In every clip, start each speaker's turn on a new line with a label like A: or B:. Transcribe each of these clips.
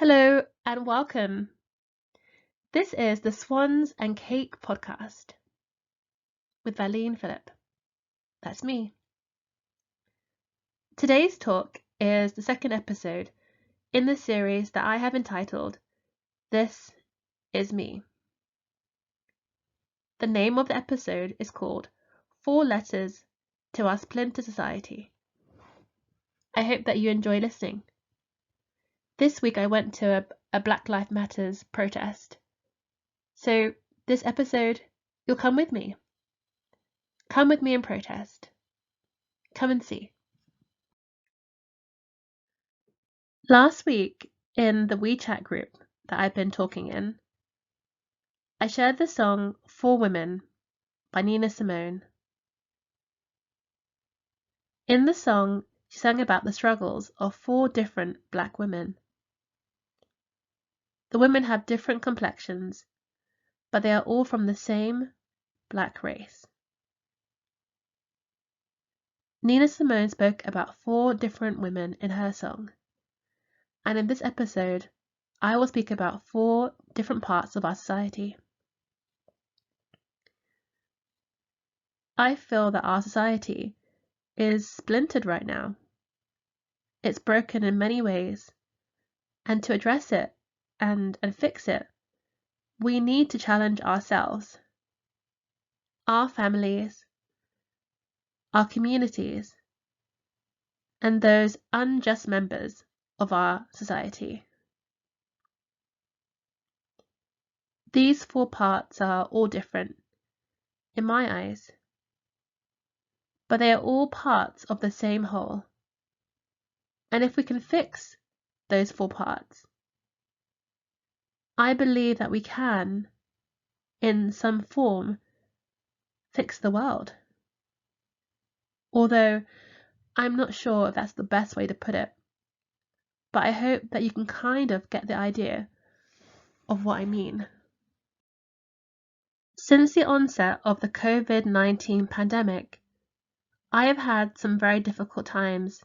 A: Hello and welcome. This is the Swans and Cake podcast with Valine Phillip. That's me. Today's talk is the second episode in the series that I have entitled This Is Me. The name of the episode is called 4 Letters to Our Splintered Society. I hope that you enjoy listening. This week I went to a Black Lives Matters protest. So this episode, you'll come with me. Come with me and protest. Come and see. Last week in the WeChat group that I've been talking in, I shared the song For Women by Nina Simone. In the song, she sang about the struggles of 4 different black women. The women have different complexions, but they are all from the same black race. Nina Simone spoke about 4 different women in her song. And in this episode, I will speak about 4 different parts of our society. I feel that our society is splintered right now. It's broken in many ways, and to address it and fix it, we need to challenge ourselves, our families, our communities, and those unjust members of our society. These 4 parts are all different, in my eyes, but they are all parts of the same whole. And if we can fix those 4 parts, I believe that we can, in some form, fix the world. Although I'm not sure if that's the best way to put it, but I hope that you can kind of get the idea of what I mean. Since the onset of the COVID-19 pandemic, I have had some very difficult times,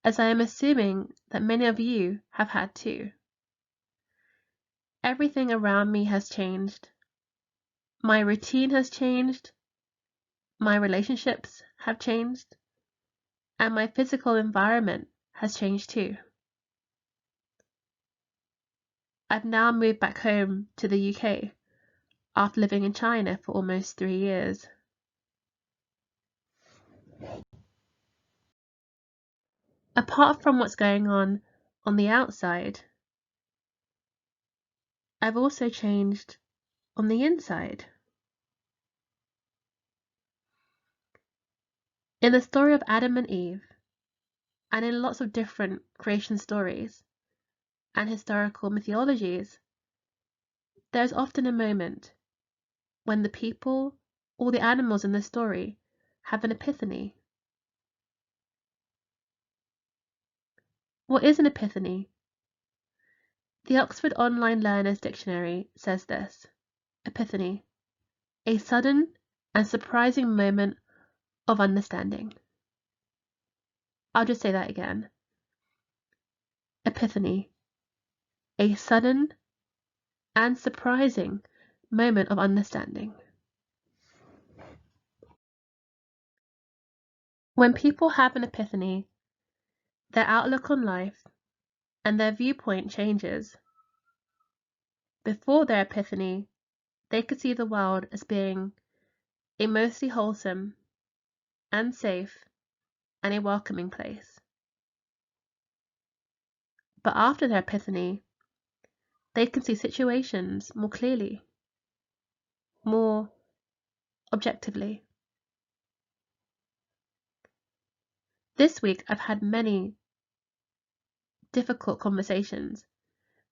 A: as I am assuming that many of you have had too. Everything around me has changed. My routine has changed. My relationships have changed. And my physical environment has changed too. I've now moved back home to the UK after living in China for almost 3 years. Apart from what's going on the outside, I've also changed on the inside. In the story of Adam and Eve, and in lots of different creation stories and historical mythologies, there's often a moment when the people or the animals in the story have an epiphany. What is an epiphany? The Oxford Online Learner's Dictionary says this: epiphany, a sudden and surprising moment of understanding. I'll just say that again. Epiphany, a sudden and surprising moment of understanding. When people have an epiphany, their outlook on life and their viewpoint changes. Before their epiphany, they could see the world as being a mostly wholesome and safe and a welcoming place. But after their epiphany, they can see situations more clearly, more objectively. This week I've had many difficult conversations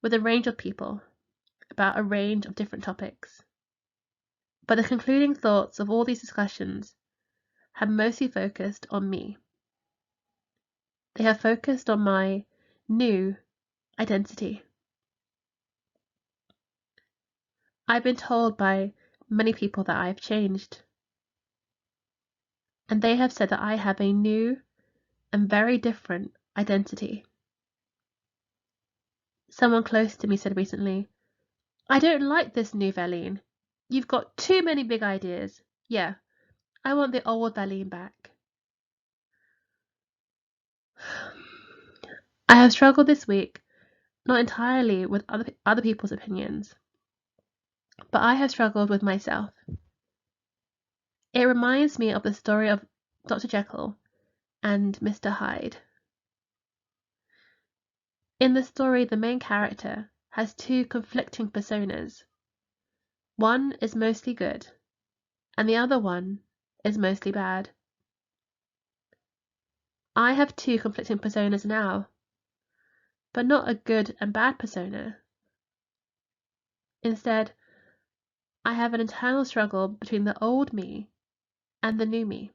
A: with a range of people about a range of different topics. But the concluding thoughts of all these discussions have mostly focused on me. They have focused on my new identity. I've been told by many people that I've changed, and they have said that I have a new and very different identity. Someone close to me said recently, "I don't like this new Valine. You've got too many big ideas. Yeah, I want the old Valine back." I have struggled this week, not entirely with other people's opinions, but I have struggled with myself. It reminds me of the story of Dr. Jekyll and Mr. Hyde. In the story, the main character has two conflicting personas. One is mostly good, and the other one is mostly bad. I have two conflicting personas now, but not a good and bad persona. Instead, I have an internal struggle between the old me and the new me.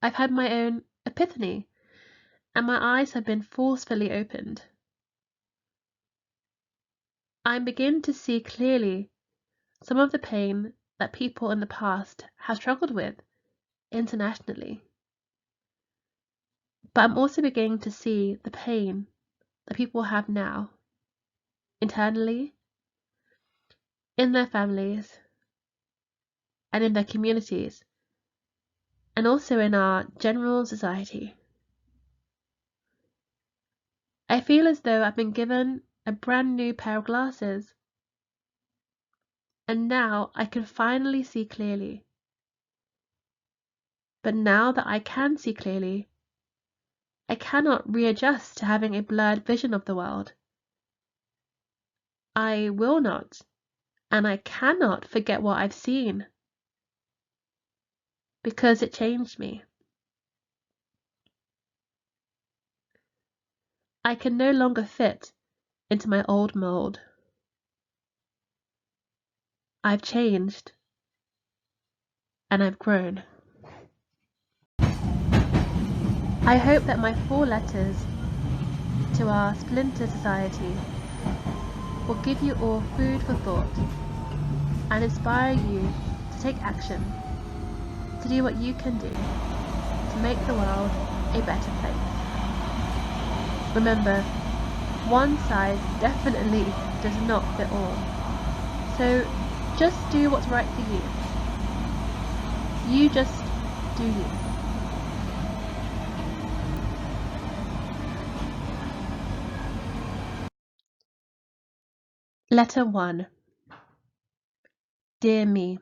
A: I've had my own epiphany, and my eyes have been forcefully opened. I begin to see clearly some of the pain that people in the past have struggled with internationally. But I'm also beginning to see the pain that people have now, internally, in their families, and in their communities, and also in our general society. I feel as though I've been given a brand new pair of glasses, and now I can finally see clearly. But now that I can see clearly, I cannot readjust to having a blurred vision of the world. I will not, and I cannot forget what I've seen, because it changed me. I can no longer fit into my old mold. I've changed, and I've grown. I hope that my 4 letters to our splintered society will give you all food for thought and inspire you to take action, to do what you can do to make the world a better place. Remember, one size definitely does not fit all. So just do what's right for you. You just do you. Letter 1. Dear me.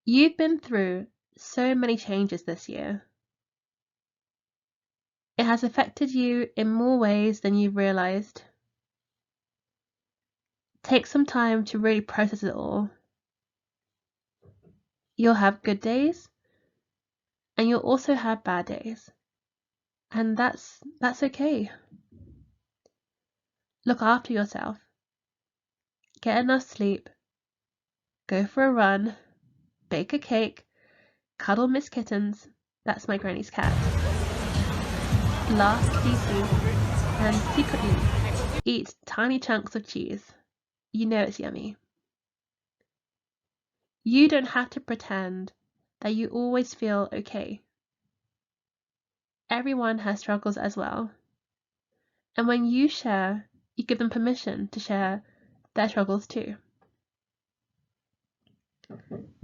A: You've been through so many changes this year. It has affected you in more ways than you've realized. Take some time to really process it all. You'll have good days, and you'll also have bad days. And that's okay. Look after yourself. Get enough sleep. Go for a run. Bake a cake. Cuddle Miss Kittens. That's my granny's cat. Laugh Cece. And secretly eat tiny chunks of cheese. You know it's yummy. You don't have to pretend that you always feel okay. Everyone has struggles as well. And when you share, you give them permission to share their struggles too.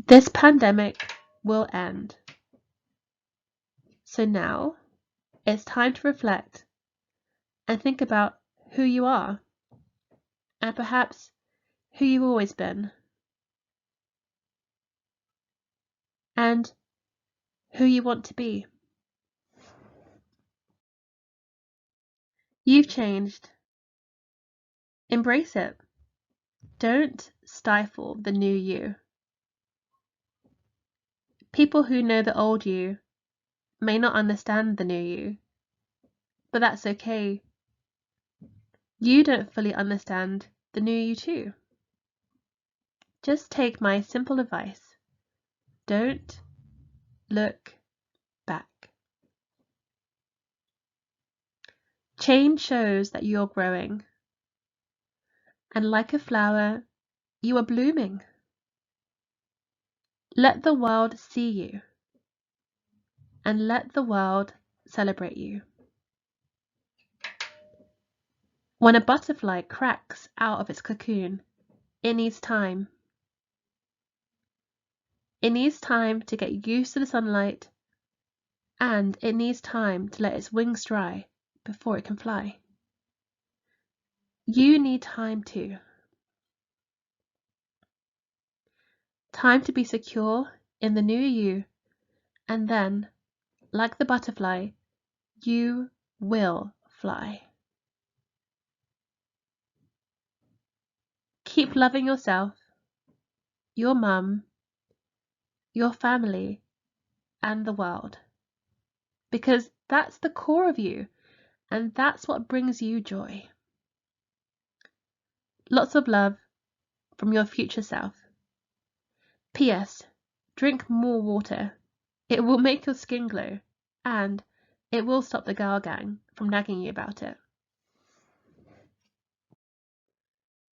A: This pandemic will end. So now it's time to reflect and think about who you are, and perhaps who you've always been, and who you want to be. You've changed. Embrace it. Don't stifle the new you. People who know the old you may not understand the new you, but that's okay. You don't fully understand the new you too. Just take my simple advice. Don't look back. Change shows that you're growing, and like a flower, you are blooming. Let the world see you, and let the world celebrate you. When a butterfly cracks out of its cocoon, it needs time. It needs time to get used to the sunlight, and it needs time to let its wings dry before it can fly. You need time too. Time to be secure in the new you, and then, like the butterfly, you will fly. Keep loving yourself, your mum, your family, and the world. Because that's the core of you, and that's what brings you joy. Lots of love from your future self. P.S. Drink more water. It will make your skin glow, and it will stop the girl gang from nagging you about it.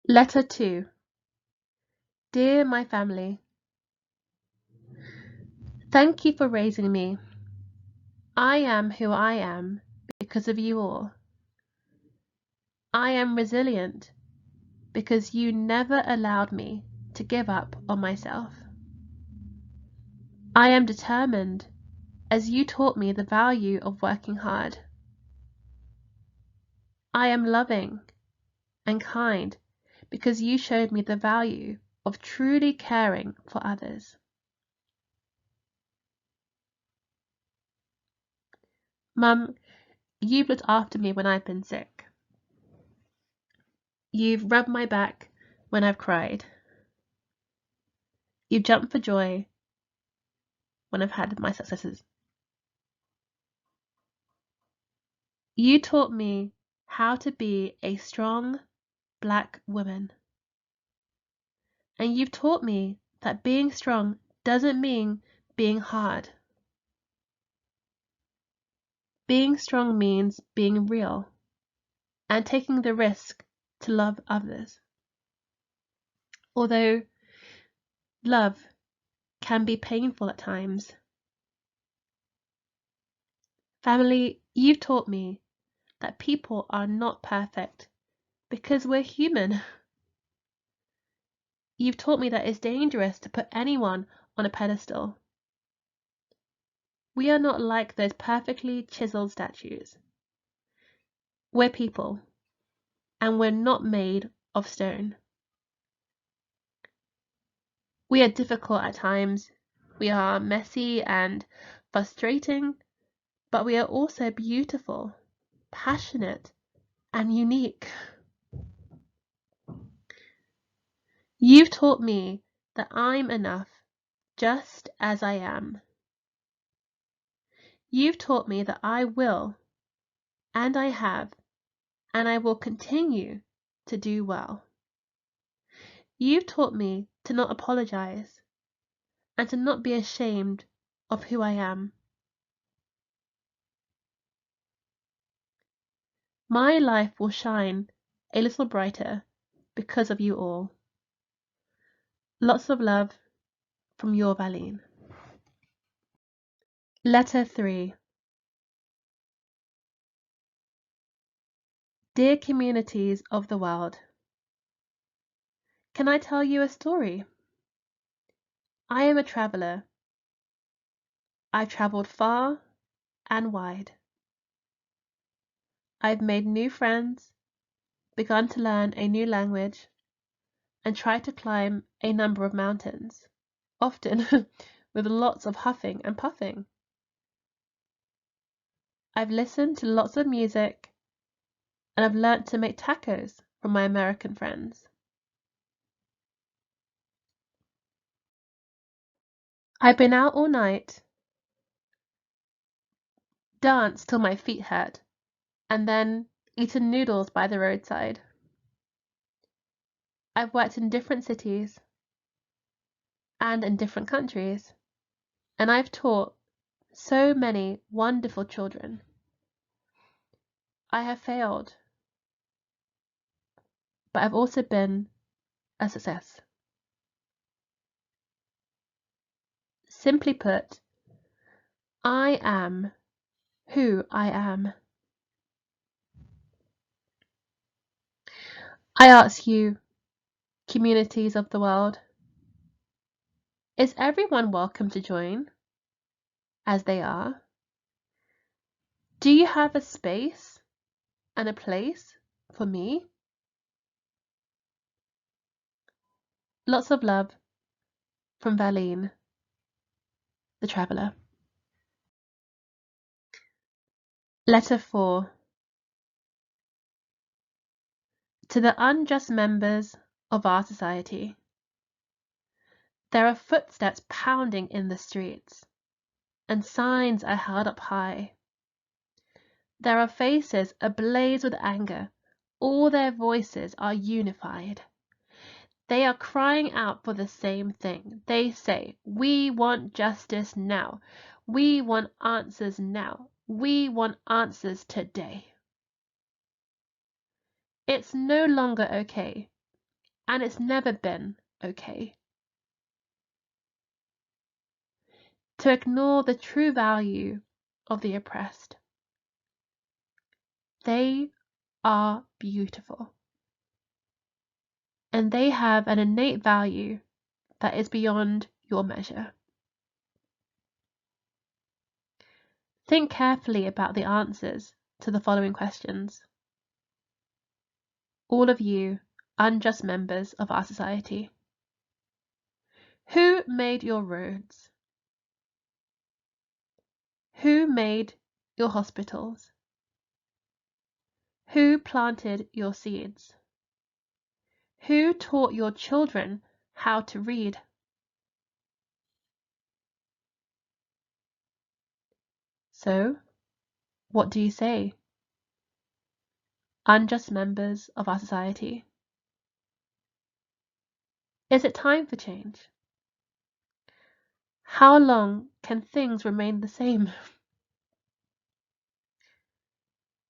A: Letter 2. Dear my family, thank you for raising me. I am who I am because of you all. I am resilient because you never allowed me to give up on myself. I am determined as you taught me the value of working hard. I am loving and kind because you showed me the value of truly caring for others. Mum, you've looked after me when I've been sick. You've rubbed my back when I've cried. You've jumped for joy when I've had my successes. You taught me how to be a strong Black woman. And you've taught me that being strong doesn't mean being hard. Being strong means being real and taking the risk to love others. Although love can be painful at times. Family, you've taught me that people are not perfect because we're human. You've taught me that it's dangerous to put anyone on a pedestal. We are not like those perfectly chiseled statues. We're people, and we're not made of stone. We are difficult at times. We are messy and frustrating, but we are also beautiful, passionate, and unique. You've taught me that I'm enough just as I am. You've taught me that I will, and I have, and I will continue to do well. You've taught me to not apologize and to not be ashamed of who I am. My life will shine a little brighter because of you all. Lots of love from your Valine. Letter 3. Dear communities of the world, can I tell you a story? I am a traveller. I've travelled far and wide. I've made new friends, begun to learn a new language, and tried to climb a number of mountains, often with lots of huffing and puffing. I've listened to lots of music, and I've learnt to make tacos from my American friends. I've been out all night, danced till my feet hurt, and then eaten noodles by the roadside. I've worked in different cities and in different countries, and I've taught so many wonderful children. I have failed, but I've also been a success. Simply put, I am who I am. I ask you, communities of the world, is everyone welcome to join as they are? Do you have a space and a place for me? Lots of love from Valine, the Traveller. Letter 4. To the unjust members of our society. There are footsteps pounding in the streets, and signs are held up high. There are faces ablaze with anger. All their voices are unified. They are crying out for the same thing. They say, "We want justice now. We want answers now. We want answers today." It's no longer okay, and it's never been okay, to ignore the true value of the oppressed. They are beautiful, and they have an innate value that is beyond your measure. Think carefully about the answers to the following questions. All of you unjust members of our society. Who made your roads? Who made your hospitals? Who planted your seeds? Who taught your children how to read? So, what do you say, unjust members of our society? Is it time for change? How long can things remain the same?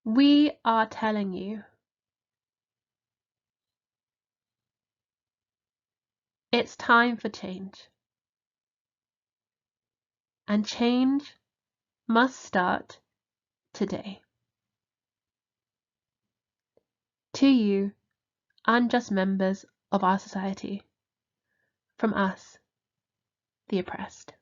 A: We are telling you, it's time for change. And change must start today. To you, unjust members of our society, from us, the oppressed.